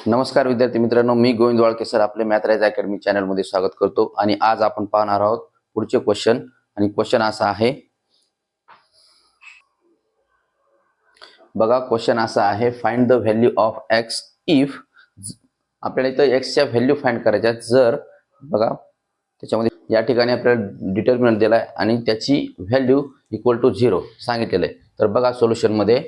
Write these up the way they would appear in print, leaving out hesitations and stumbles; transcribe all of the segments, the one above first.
नमस्कार विद्यार्थी मित्रांनो, मी गोविंद वाळके सर आपले मॅथ राइज अकॅडमी चॅनल मध्ये स्वागत करतो। आणि आज आपण पाहणार आहोत पुढचे क्वेश्चन। आणि क्वेश्चन असा आहे, बघा क्वेश्चन असा आहे, find the value of x if, आपल्याला इथं x च्या व्हॅल्यू फाइंड करायच्या जर, बघा त्याच्यामध्ये या ठिकाणी आपल्याला डिटर्मिनंट दिलाय आणि त्याची व्हॅल्यू इक्वल टू 0 सांगितलेलं आहे। तर बघा सोल्युशन मध्ये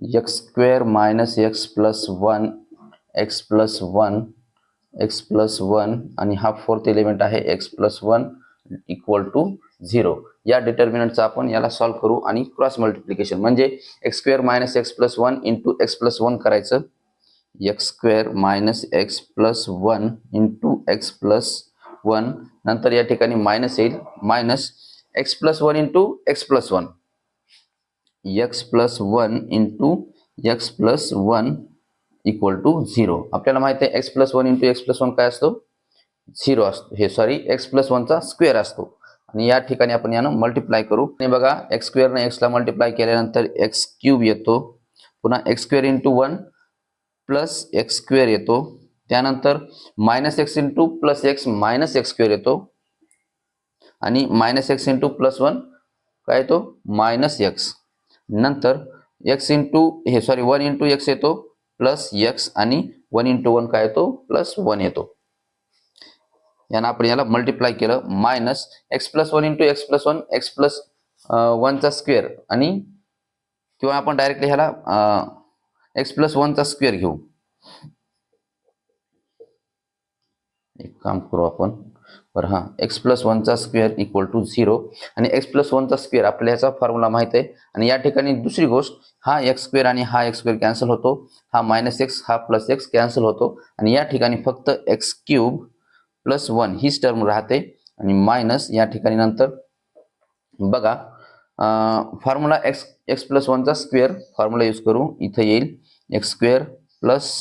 x square minus x plus 1 x plus 1 x plus 1 आणि हा फोर्थ एलिमेंट आहे x प्लस 1 इक्वल टू 0। या डिटर्मिनंटचा आपण याला सॉल्व करू आणि क्रॉस मल्टिप्लिकेशन म्हणजे x square minus x plus 1 into x plus 1 करायचं। x square minus x plus 1 into x plus 1, नंतर या ठिकाणी मायनस येईल, minus x plus 1 into x plus 1, x plus 1 into x plus 1 equal to 0। आपल्याला माहिती आहे x plus 1 into x plus 1 काय असतो, 0 असतो। हे सॉरी x प्लस 1 चा स्क्वेअर असतो। आणि या ठिकाणी आपण यानं मल्टिप्लाय करू। आणि बघा x स्क्वेअर ने x ला मल्टिप्लाय केल्यानंतर x क्यूब येतो, पुन्हा x square into 1 plus x square येतो, त्यानंतर minus x into plus x minus x square येतो, आणि मायनस x इंटू प्लस 1 काय येतो, मायनस x, नंतर x इंटू हे सॉरी 1 इंटू x येतो प्लस x, आणि 1 इंटू 1 काय येतो, प्लस 1 येतो। यानं आपण याला मल्टिप्लाय केलं, minus x plus 1 into x plus 1 x plus 1 चा स्क्वेअर, आणि किंवा आपण डायरेक्टली ह्याला x प्लस 1 चा स्क्वेअर घेऊ। एक काम करू आपण, बरं हां, x प्लस 1 चा स्क्वेअर इक्वल टू 0, आणि x प्लस 1 चा स्क्वेअर आपल्याला याचा फॉर्म्युला माहित आहे। आणि या ठिकाणी दुसरी गोष्ट, हा x स्क्वेअर आणि हा x स्क्वेअर कॅन्सल होतो, हा मायनस x हा प्लस x कॅन्सल होतो, आणि या ठिकाणी फक्त x क्यूब प्लस 1 हीच टर्म राहते, आणि मायनस या ठिकाणी नंतर बघा फॉर्म्युला x प्लस 1 चा स्क्वेअर फॉर्म्युला यूज करू, इथे येईल x square plus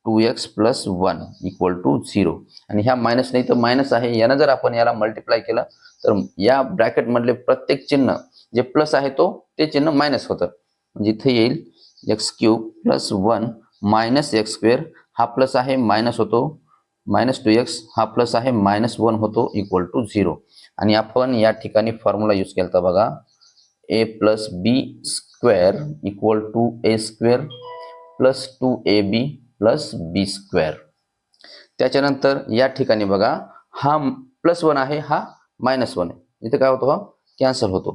2x plus 1 equal to 0। आणि ह्या मायनस नाही तर मायनस आहे, यानं जर आपण याला मल्टिप्लाय केलं तर या ब्रॅकेट मधले प्रत्येक चिन्ह जे प्लस आहे ते चिन्ह मायनस होतं, म्हणजे इथे येईल x cube plus 1 minus x square, हा प्लस आहे मायनस होतो, मायनस 2x हा प्लस आहे मायनस 1 होतो इक्वल टू 0। आणि आपण या ठिकाणी फॉर्म्युला यूज केला बघा, a plus b square equal to a square plus 2ab plus b square. त्याच्यानंतर या ठिकाणी बघा हा प्लस 1 आहे, हा मायनस 1 आहे, इथे काय होतो, हा कॅन्सल होतो,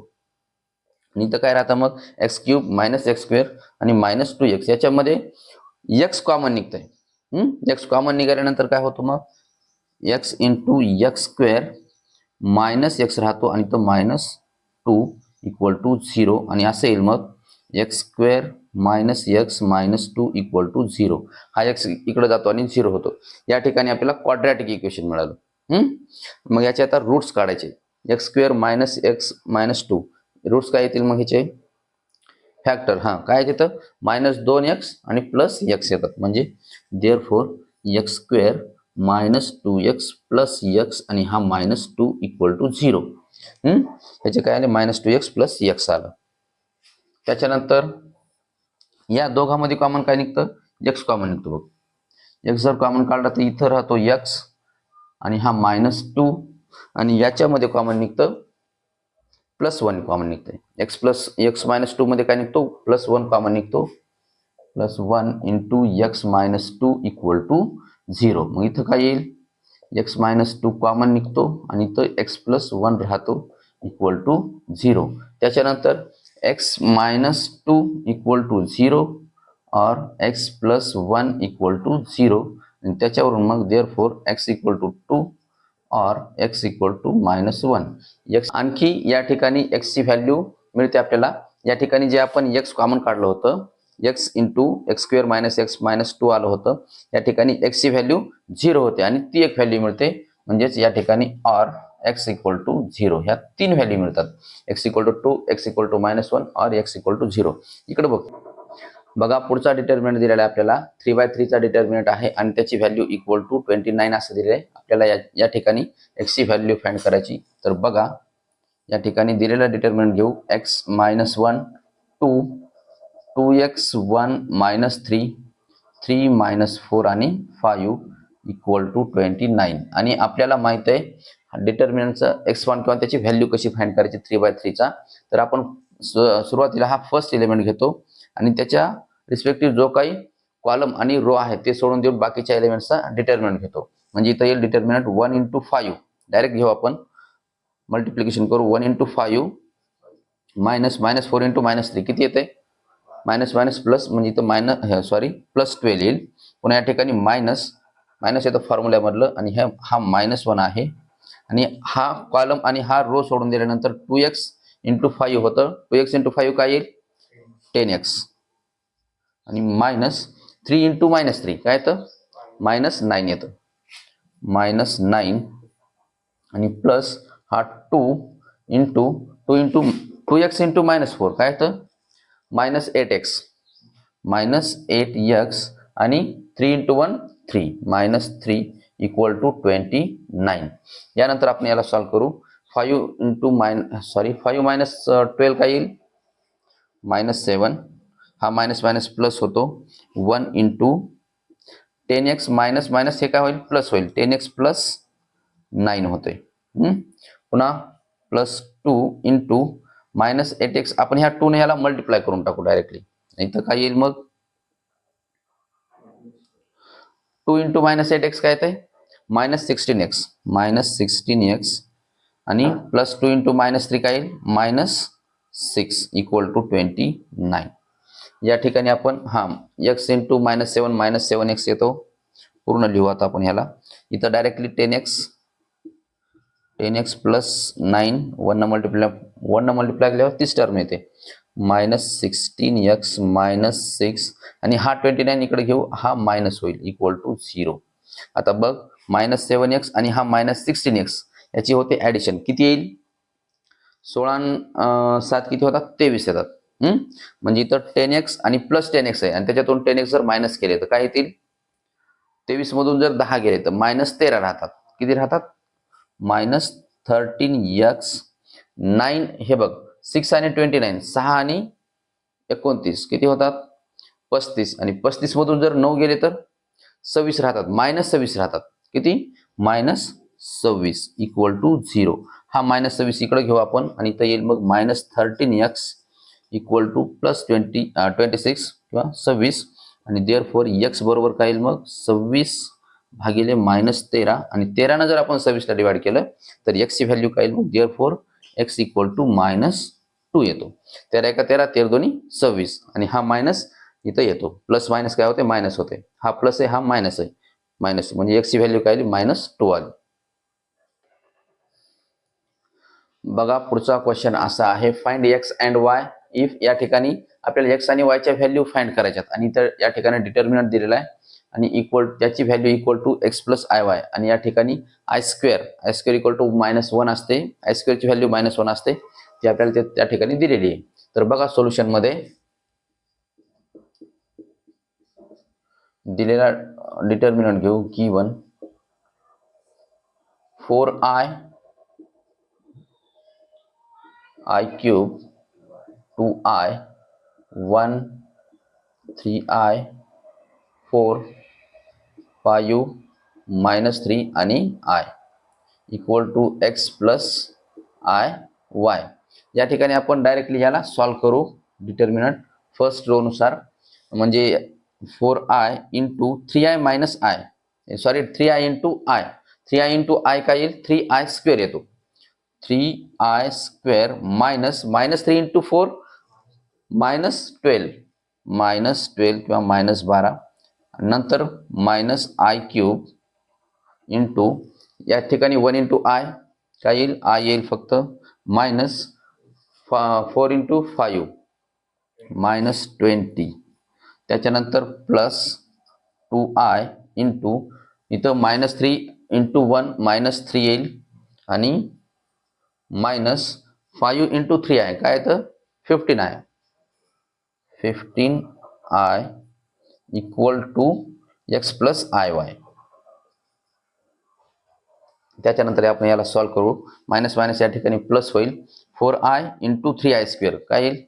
आणि इथं काय राहतं मग x cube minus x square आणि मायनस 2x, याच्यामध्ये x कॉमन निघतंय, x कॉमन निघाल्यानंतर काय होतं मग x into x square minus x राहतो, आणि तो मायनस 2 इक्वल टू 0, आणि असं येईल मग x square minus x minus 2 equal to 0। हा x इकडे जातो आणि 0 होतो। या ठिकाणी आपल्याला क्वाड्रॅटिक इक्वेशन मिळालं। मग याचे आता रूट्स काढायचे, x square minus x minus 2, roots काय येतील मग ह्याचे, फॅक्टर, हा काय येतं मायनस 2x आणि प्लस x येतात, म्हणजे therefore x square minus 2x plus x, आणि हा मायनस 2 इक्वल टू 0। ह्याचे काय आले, मायनस 2x प्लस x आलं। त्याच्यानंतर या दोघांमध्ये कॉमन काय निघतं, x कॉमन निघतो बघ, x जर कॉमन काढला तर इथं राहतो x, आणि हा मायनस 2, आणि याच्यामध्ये कॉमन निघतं प्लस 1 कॉमन निघतंय, x प्लस x मायनस 2 मध्ये काय निघतो, प्लस 1 कॉमन निघतो, plus 1 into x minus 2 equal to 0। मग इथं काय येईल, x मायनस 2 कॉमन निघतो, आणि इथं x प्लस 1 राहतो इक्वल टू 0। त्याच्यानंतर x मायनस 2 इक्वल टू 0 और x प्लस 1 इक्वल टू 0, आणि त्याच्यावरून मग देअरफॉर x इक्वल टू 2 और x equal to minus 1। x आणखी या ठिकाणी x ची व्हॅल्यू मिळते आपल्याला, या ठिकाणी जे आपण x कॉमन काढलं होतं, x into x square minus x minus 2 आलं होतं, या ठिकाणी x ची व्हॅल्यू 0 होते, आणि ती एक व्हॅल्यू मिळते, म्हणजेच या ठिकाणी और x इक्वल टू 0 ह्या 3 व्हॅल्यू मिळतात, x equal to 2, x equal to minus 1 और x इक्वल टू 0। इकडे बघा पुढचा डिटर्मिनंट दिलेला आहे आपल्याला, 3/3 चा डिटर्मिनंट आहे, आणि त्याची व्हॅल्यू इक्वल टू 29 असं दिलेलं आहे आपल्याला। या ठिकाणी x ची व्हॅल्यू फाइंड करायची, तर बघा या ठिकाणी दिलेला डिटर्मिनंट घेऊ, x minus 1 2 2x1 minus 3 3 minus 4 आणि 5 इक्वल टू 29 आणि आपल्याला माहित आहे डिटर्मिनंटचं x1 किंवा त्याची व्हॅल्यू कशी फाइंड करायची 3/3 चा. तर आपण सुरुवातीला हा फर्स्ट एलिमेंट घेतो आणि त्याच्या रिस्पेक्टिव्ह जो काही कॉलम आणि रो आहे ते सोडून देऊन बाकीच्या एलिमेंट्सचा डिटर्मिनंट घेतो. म्हणजे इथं येईल डिटर्मिनंट 1 × 5. डायरेक्ट घेऊ आपण, मल्टिप्लिकेशन करू. 1 × 5 मायनस मायनस 4 × -3 किती येते? मायनस मायनस प्लस, म्हणजे इथं प्लस 12 येईल. पुन्हा या ठिकाणी मायनस मायनस येतं फॉर्म्युल्यामधलं आणि हा -1 आहे आणि हा कॉलम आणि हा रो सोडून दिल्यानंतर 2x × 5 होतं. 2x × 5 काय येईल? 10x आणि मायनस 3 × -3 काय येतं? -9 येतं. -9 आणि प्लस हा 2x × -4 काय येतं? -8x -8x आणि 3 × 1 3 -3 इक्वल टू 29. यानंतर आपण याला सॉल्व्ह करू. 5 मायनस 12 काय येईल? -7. हा मायनस मायनस प्लस होतो. 1 × 10x मायनस मायनस हे काय होईल? प्लस होईल. 10x प्लस 9 होते. पुन्हा प्लस 2 × -8x. आपण ह्या 2 ने याला मल्टिप्लाय करून टाकू डायरेक्टली. इथं काय येईल मग? 2 × -8x काय येते? -16x -16x आणि प्लस 2 × -3 काय येईल? -6 इक्वल टू 29. या ठिकाणी आपण x × -7 येतो. पूर्ण लिहू आता आपण ह्याला. इथं डायरेक्टली 10x प्लस 9 1 न मल्टिप्लाय केल्यावर 30 टर्म येते. -16x -6 आणि हा 29 इकडे घेऊ, हा मायनस होईल इक्वल टू 0. आता बघ, -7x आणि हा -16x याची होते ऍडिशन. किती येईल? 16 7 किती होतात? 23 येतात. म्हणजे इथं 10x आणि प्लस 10x आहे आणि त्याच्यातून 10x जर मायनस केले तर काय येतील? 23 मधून जर 10 गेले तर -13 राहतात. किती राहतात? -13x 9. हे बघ, 6 आणि 29 6 आणि 29 किती होतात? 35 आणि 35 मधून जर 9 गेले तर 26 राहतात. -26 राहतात. किती? -26 इक्वल टू 0. हा -26 इकडे घेऊ आपण आणि इथं येईल मग -13x इक्वल टू प्लस 26 किंवा 26 आणि देअरफॉर x बरोबर काय येईल मग? 26 भागिले -13 आणि 13 ने जर आपण 26 ला डिवाइड केलं तर x ची व्हॅल्यू काय येईल मग? देअरफॉर x इक्वल टू -2 येतो. 13 × 13 13 दोन्ही 26 आणि हा मायनस इथं येतो. प्लस मायनस काय होते? मायनस होते. हा प्लस आहे, हा मायनस आहे. मायनस म्हणजे x ची व्हॅल्यू काय आली? -2 आली. बघा पुढचा क्वेश्चन असा आहे, find x and y if. या ठिकाणी आपल्याला x आणि y च्या व्हॅल्यू फाइंड करायच्यात आणि तर या ठिकाणी डिटर्मिनंट दिलेला आहे आणि इक्वल त्याची value equal to x plus iy आणि या ठिकाणी i स्क्वेअर इक्वल टू -1 असते. i स्क्वेअरची व्हॅल्यू -1 असते, ती आपल्याला त्या ठिकाणी दिलेली आहे. तर बघा सोल्युशन मध्ये दिलेला डिटर्मिनंट घेऊ. Given 4i cube 2i 1 3i 4 5 -3 आणि i equal to x plus iy. या ठिकाणी आपण डायरेक्टली याला सॉल्व्ह करू डिटर्मिनंट फर्स्ट रो नुसार. म्हणजे 4i × 3i minus i 3i × i 3i × i काय येईल? 3i स्क्वेअर येतो. 3i स्क्वेअर मायनस -3 × 4 -12 किंवा -12 नंतर -i क्यूब इंटू या ठिकाणी 1 × i काय येईल? i येईल फक्त -4 × 5 -20. त्याच्यानंतर प्लस 2i इंटू इथं -3 × 1 -3 येईल आणि -5 × 3i काय येतं? 15i. 15i equal to x plus iy. त्याच्यानंतर आपण याला सॉल्व्ह करू. मायनस मायनस या ठिकाणी प्लस होईल. 4i × 3i स्क्वेअर काय येईल?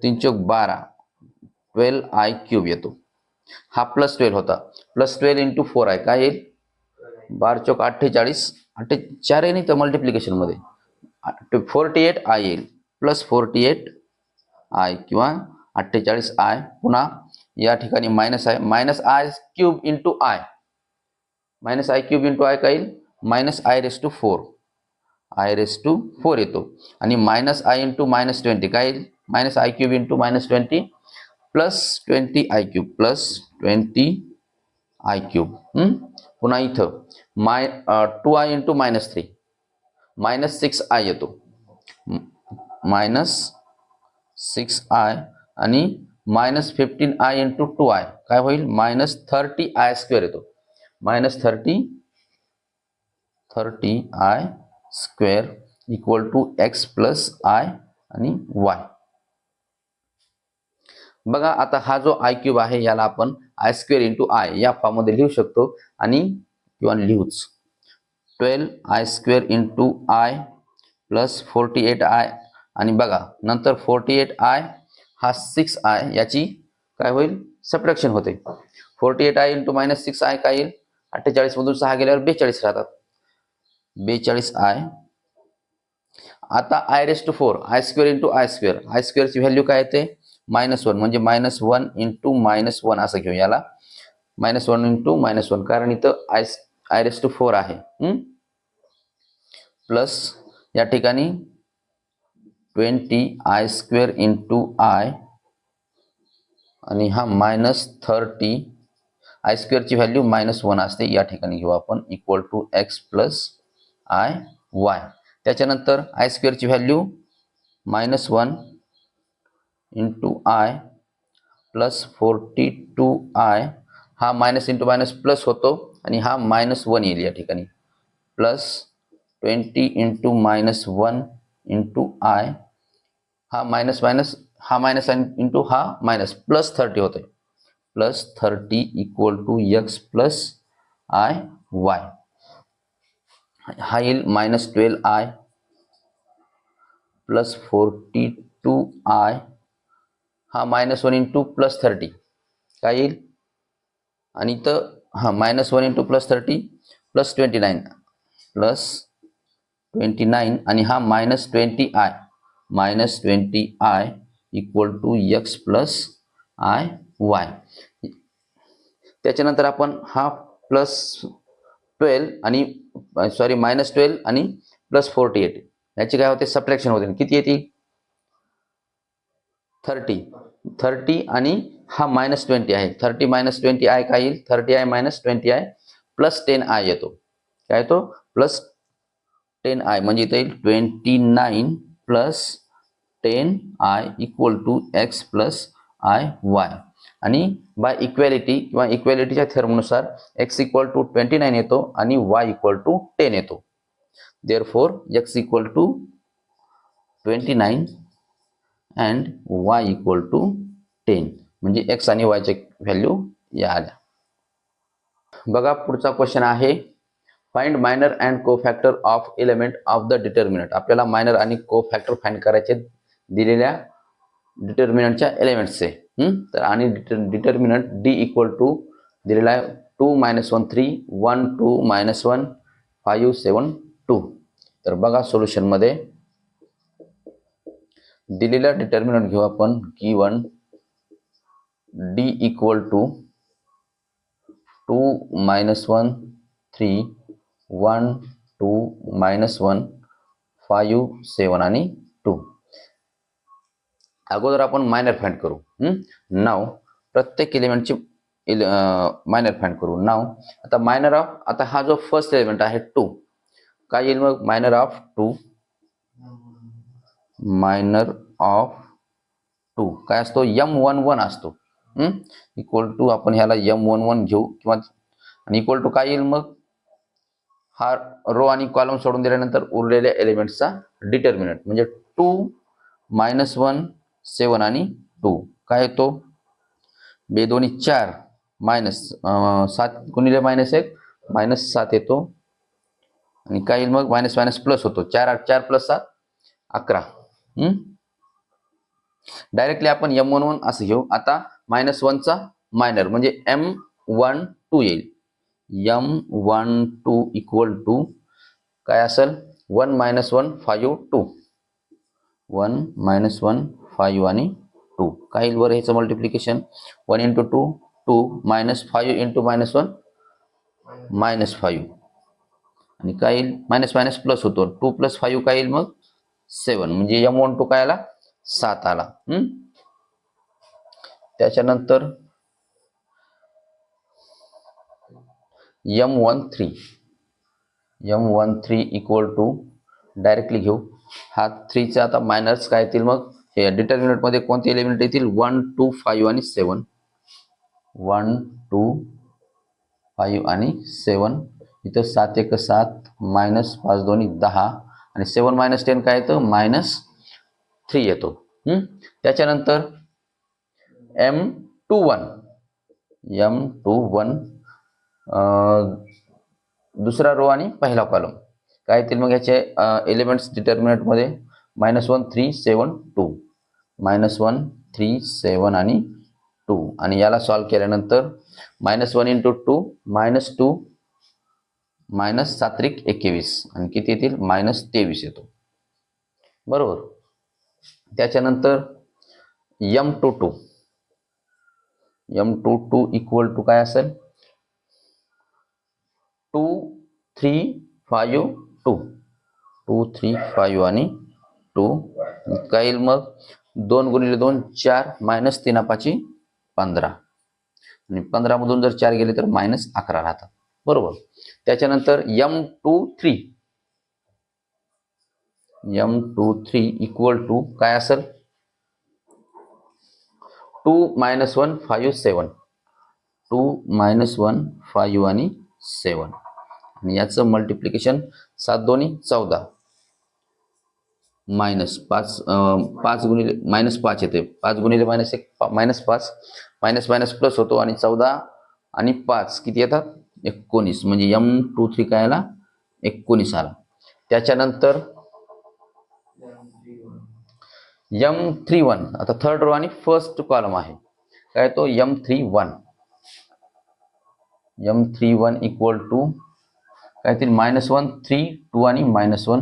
3 × 12 12i³ येतो. हा +12 होता, +12 इंटू 4 आहे, काय येईल 12 चौक 48, 4 नाही तर मल्टिप्लिकेशन मध्ये 48i येईल, +48i किंवा 48i. पुन्हा या ठिकाणी मायनस आहे, -i³ into i, -i³ into i काय येईल -i⁴, i⁴ येतो. आणि -i इंटू -20 काय येईल -i³ इंटू -20 +20i³ +20i³. पुन्हा इथं 2i इंटू -3 -6i येतो, -6i आणि -15i इंटू 2i काय होईल -30i² येतो, -30i² equal to x plus i आणि y. बघा आता हा जो i³ आहे याला आपण i² इंटू i या फॉर्म मध्ये लिहू शकतो आणि किंवा लिहूच 12i² into i plus 48i आणि बघा नंतर 48i हा 6i याची काय होईल सबट्रॅक्शन होते. 48i इंटू -6i काय येईल 48 मधून 6 गेल्यावर 42 राहतात, 42i. आता i⁴ i² इंटू i² ची व्हॅल्यू काय येते -1 म्हणजे -1 इंटू -1 असं घेऊ याला, -1 इंटू -1 कारण इथं i⁴ आहे. प्लस या ठिकाणी 20i² इंटू i आणि हा -30 i² ची व्हॅल्यू -1 असते, या ठिकाणी घेऊ आपण equal to x plus i y. त्याच्यानंतर i² ची value -1 into i plus 42i, हा मायनस इंटू मायनस प्लस होतो आणि हा -1 येईल या ठिकाणी, प्लस 20 इंटू -1 इंटू i, हा मायनस मायनस हा मायनस इंटू हा मायनस प्लस 30 होते, plus 30 equal to x plus i y. हा येईल -12i प्लस 42i, हा -1 इंटू प्लस 30 काय येईल आणि इथं हा -1 इंटू प्लस 30 प्लस 29 प्लस 29 आणि हा -20i equal to x plus i y. त्याच्यानंतर आपण हा प्लस 12 आणि -12 आणि प्लस 48 याची काय होते सबट्रॅक्शन होते, किती येते 30 आणि हा -20 आहे, 30 -20i काय येईल 30i -20i प्लस 10i येतो, काय येतो प्लस 10i म्हणजे इथे येईल 29 plus 10i equal to x plus i y. आणि बाय इक्वॅलिटी किंवा इक्वॅलिटीच्या थेरमनुसार x इक्वल टू 29 येतो आणि y इक्वल टू 10 येतो. Therefore x equal to 29 and y equal to 10 म्हणजे x आणि y चे व्हॅल्यू या आल्या. बघा पुढचा क्वेश्चन आहे find minor and cofactor of element of the determinant. आपल्याला मायनर आणि कोफॅक्टर फाइंड करायचे दिलेल्या डिटर्मिनंटच्या एलिमेंट्सचे. तर आणि डिटर्मिनंट d इक्वल टू दिलेला आहे 2 -1 3 1 2 -1 5 7 2. तर बघा सोल्युशन मध्ये दिलेला डिटर्मिनंट घेऊ आपण, गिवन d इक्वल टू 2 -1 3 1 2 -1 5 7 आणि 2. अगोदर आपण मायनर फाइंड करू. नाव प्रत्येक एलिमेंटची मायनर फाइंड करू. नाव आता मायनर ऑफ, आता हा जो फर्स्ट एलिमेंट आहे 2 काय येईल मग मायनर ऑफ 2, मायनर ऑफ 2 काय असतो m11 असतो, इक्वल टू आपण ह्याला m11 घेऊ किंवा आणि इक्वल टू काय येईल मग हा रो आणि कॉलम सोडून दिल्यानंतर उरलेल्या एलिमेंट्सचा डिटर्मिनंट म्हणजे 2 -1 7 आणि 2 काय येतो 2 दोन्ही 4 -7 गुणिले -1 -7 येतो आणि काय येईल मग मायनस मायनस प्लस होतो 4 8 4 + 7 11. डायरेक्टली आपण M11 असं घेऊ. आता -1चा मायनर म्हणजे M12 येईल. M12 इक्वल टू काय असेल 1 - 1 5 2. 1 - 1 5 आणि 2 काय येईल बरं ह्याचं मल्टिप्लिकेशन 1 × 2 2 -5 × -1 -5 आणि काय येईल मायनस मायनस प्लस होतो 2 + 5 काय येईल मग 7 म्हणजे M12 काय आला 7 आला. त्याच्यानंतर M13 इक्वल टू डायरेक्टली घेऊ. हा 3 चा आता मायनस काय येतील मग हे डिटर्मिनंट मध्ये कोणते एलिमेंट येतील 1 2 5 आणि 7. 1 2 5 आणि 7 इथं 7 1 7 -5 2 10 आणि 7 - 10 काय येतं -3 येतो. त्याच्यानंतर M21 दुसरा रो आणि पहिला कॉलम काय येतील मग याचे एलिमेंट्स डिटर्मिनंट मध्ये -1 3 7 2 -1 3 7 आणि 2 आणि याला सॉल्व्ह केल्यानंतर -1 × 2 -2 -7 × 21 आणि किती येतील -23 येतो बरोबर. त्याच्यानंतर M22 इक्वल टू काय असेल 2 3 5 2 2 3 5 आणि 2 काय येईल मग 2 × 2 4 -3 5 15 आणि 15 मधून जर 4 गेले तर -11 राहतात बरोबर. त्याच्यानंतर M23 इक्वल टू काय असेल 2 - 1 5 7 2 - 1 5 आणि 7 आणि याचं मल्टिप्लिकेशन 7 2 14 -5 5 गुणिले -5 येते 5 गुणिले -1 -5 मायनस प्लस होतो आणि 14 आणि 5 किती येतात 19 म्हणजे M23 काय आला 19 आला. त्याच्यानंतर M31 आता थर्ड रो आणि फर्स्ट कॉलम आहे काय तो M31 इक्वल टू काय ते -1 3 2 आणि -1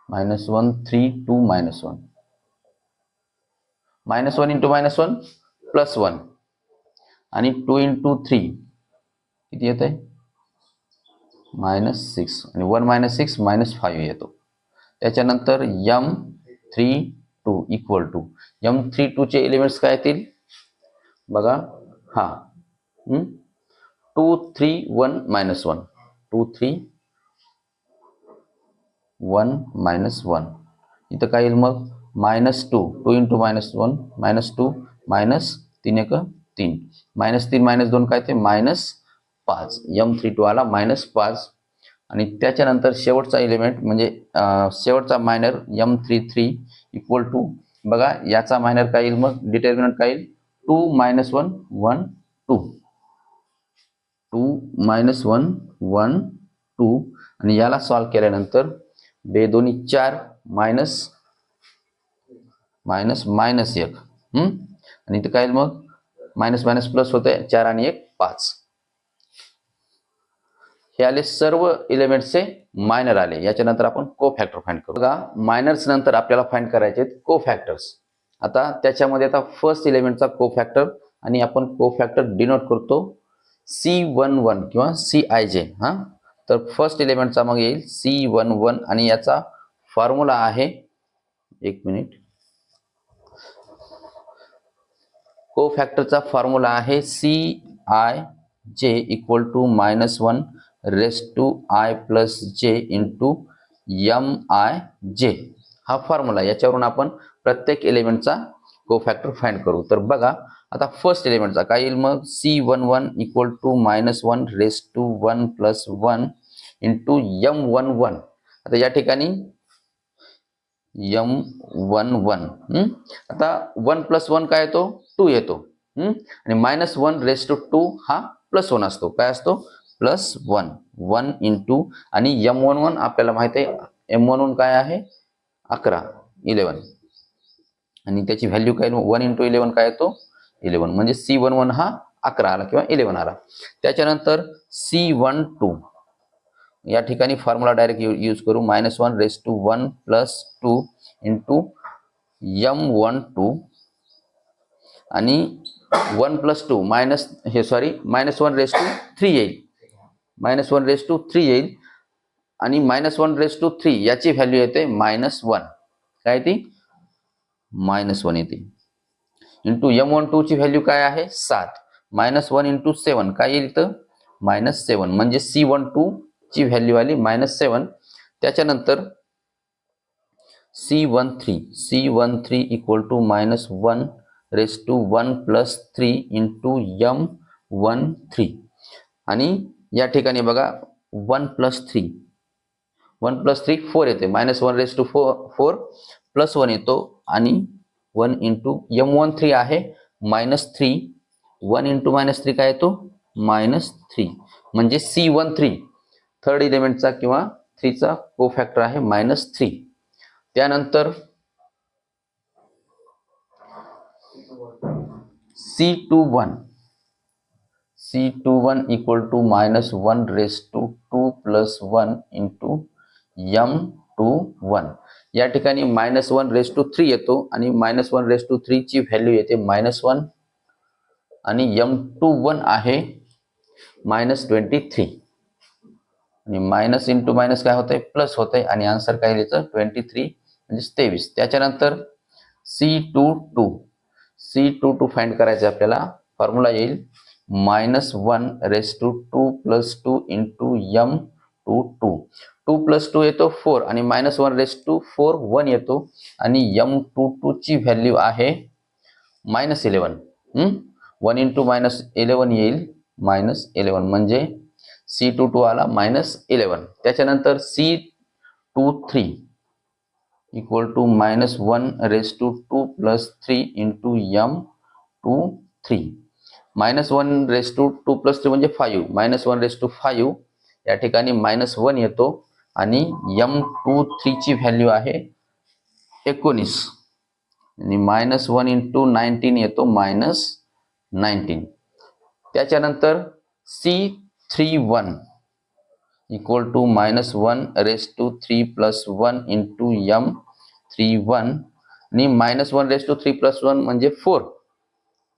-1 3 2 -1 -1 × -1 +1 आणि 2 × 3 किती येत आहे -6 आणि 1 - 6 -5 येतो. त्याच्यानंतर M32 इक्वल टू M32 चे एलिमेंट्स काय येतील बघा हा 2 3 1 -1 2 3 1 -1 इथं काय येईल मग -2 2 × -1 -2 -3 1 3 -3 -2 काय ते -5 M32 आला -5 आणि त्याच्यानंतर शेवटचा एलिमेंट म्हणजे शेवटचा मायनर M33 इक्वल टू बघा याचा मायनर काय येईल मग डिटर्मिनंट काय येईल 2 - 1 1 2 2 - 1 1 2 आणि याला सॉल्व्ह केल्यानंतर 2 2 4 -1 आणि इथं काय येईल मग मायनस प्लस होते 4 आणि 1 5 हे आले सर्व एलिमेंट्सचे मायनर आले. याच्यानंतर आपण कोफॅक्टर फाइंड करू. बघा मायनर्स नंतर आपल्याला फाइंड करायचे आहेत कोफॅक्टर्स. आता त्याच्यामध्ये आता फर्स्ट एलिमेंटचा कोफॅक्टर आणि आपण कोफॅक्टर डिनोट करतो C11 किंवा Cij हा. तर फर्स्ट एलिमेंटचा मग येईल C11 आणि याचा फॉर्म्युला आहे एक मिनिट कोफॅक्टरचा फॉर्म्युला आहे Cij equal to -1 raised to I plus j into Mij हा फॉर्म्युला. याच्यावरून आपण प्रत्येक एलिमेंटचा कोफॅक्टर फाइंड करू. तर बघा आता फर्स्ट एलिमेंटचा काय येईल मग C11 equal to -1 raised to 1 plus 1 into M11. आता या ठिकाणी M11 आता 1 + 1 काय येतो 2 येतो आणि -1 raised to 2 हा +1 असतो काय असतो +1 1 into आणि M11 आपल्याला माहित आहे M11 काय आहे 11 आणि त्याची व्हॅल्यू काय 1 × 11 काय येतो 11 म्हणजे C11 हा 11 आला किंवा 11 आला. त्याच्यानंतर C12 या ठिकाणी फॉर्म्युला डायरेक्ट यूज करू -1⁻1 + 2 × M12 आणि 1 + 2 -1⁻3 येईल. -1⁻3 येईल आणि -1⁻3 याची व्हॅल्यू येते -1 काय ती -1 येते. इंटू M12 ची व्हॅल्यू काय आहे 7 -1 × 7 काय येईल तर -7 म्हणजे C12 ची व्हॅल्यू आली -7. त्याच्यानंतर C13 = -1⁻1 + 3 × M13 आणि या ठिकाणी बघा 1 + 3 4 येते -1⁻4 + 1 येतो आणि 1 × M13 आहे -3 1 × -3 काय येतो -3 म्हणजे C13 थर्ड एलिमेंटचा किंवा 3 चा कोफॅक्टर आहे -3. त्यानंतर C21 = -1/2 + 1 × M21 या ठिकाणी -1⁻3 येतो आणि -1⁻3 ची व्हॅल्यू येते -1 आणि M21 आहे -23 आणि मायनस इंटू मायनस काय होतंय प्लस होतंय आणि आन्सर काय लिहायचं 23 म्हणजे 23. त्याच्यानंतर C22 फाइंड करायचं आपल्याला. फॉर्म्युला येईल -1⁻2 + 2 × M22 2 + 2 येतो 4 आणि -1⁻4 1 येतो आणि M22 ची व्हॅल्यू आहे -11. 1 × -11 येईल -11 म्हणजे C22 आला -11. त्याच्यानंतर C23 = -1⁻2 + 3 × M23 -1⁻2 + 3 म्हणजे 5 -1�5 या ठिकाणी -1 येतो आणि M23 ची व्हॅल्यू आहे 19 आणि -1 × 19 येतो -19. त्याच्यानंतर C31 = -1⁻3 + 1 × M31 आणि -1⁻3 + 1 म्हणजे 4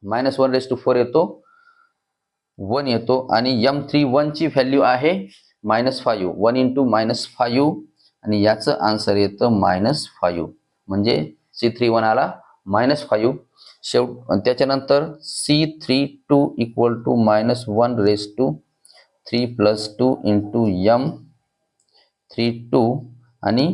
-1⁻4 येतो 1 येतो आणि M31 ची व्हॅल्यू आहे -5 1 × -5 आणि याचं आन्सर येतं -5 म्हणजे C31 आला -5. त्याच्यानंतर C32 = -1⁻3 + 2 × M32 आणि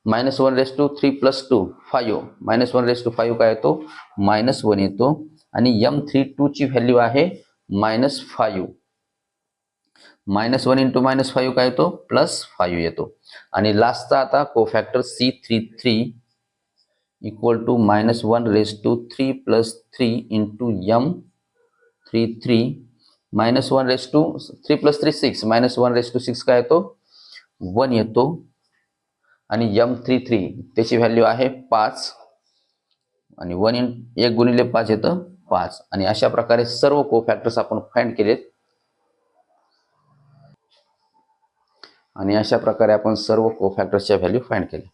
-1⁻3 + 2 5 -1⁻5 काय येतो -1 येतो आणि M32 ची व्हॅल्यू आहे -5 -1 × -5 काय येतो +5 येतो. आणि लास्टचा आता कोफॅक्टर C33 = -1⁻3 + 3 × M33 -1⁻3 + 3 6 -1⁻6 काय येतो 1 येतो आणि M33 त्याची व्हॅल्यू आहे 5 आणि 1 × 5 येतं 5. आणि अशा प्रकारे सर्व कोफॅक्टर्स आपण फाइंड केलेत आणि अशा प्रकारे आपण सर्व कोफॅक्टर्सच्या व्हॅल्यू फाइंड केल्या.